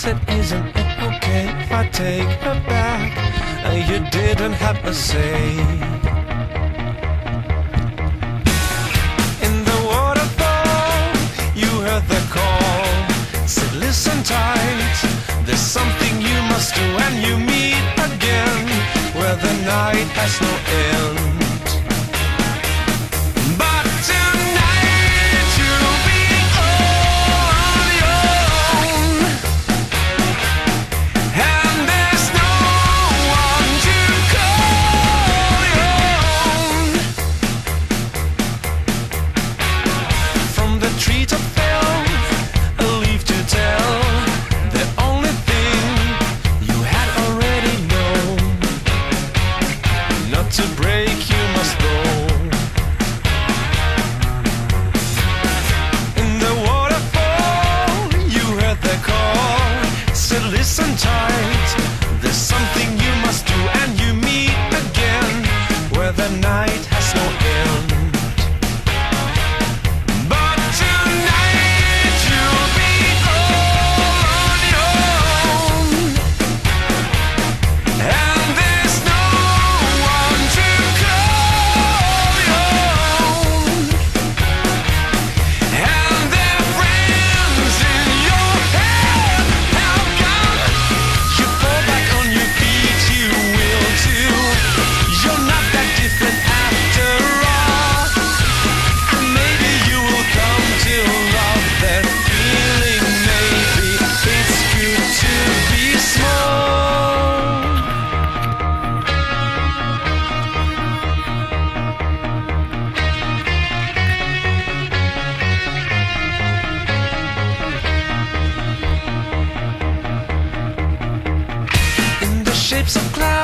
said, isn't it okay if I take her back? You didn't have a say. In the waterfall, you heard the call. Said, listen tight, there's something you must do, and you meet again where the night has no end. But tonight you'll be all on your own, and there's no one to call your own. From the treetop fell a leaf to tell the only thing you had already known. Not to break, you must go. In the waterfall, you heard the call. Said, listen tight, there's something you must do, and you meet again where the night has no end. But tonight you'll be all on your own, and there's no one to call your own, and their friends in your head have gone. You fall back on your feet, you will too. You're not that different after all, and maybe you will come to love that feeling. Maybe it's good to be small. In the shapes of clouds,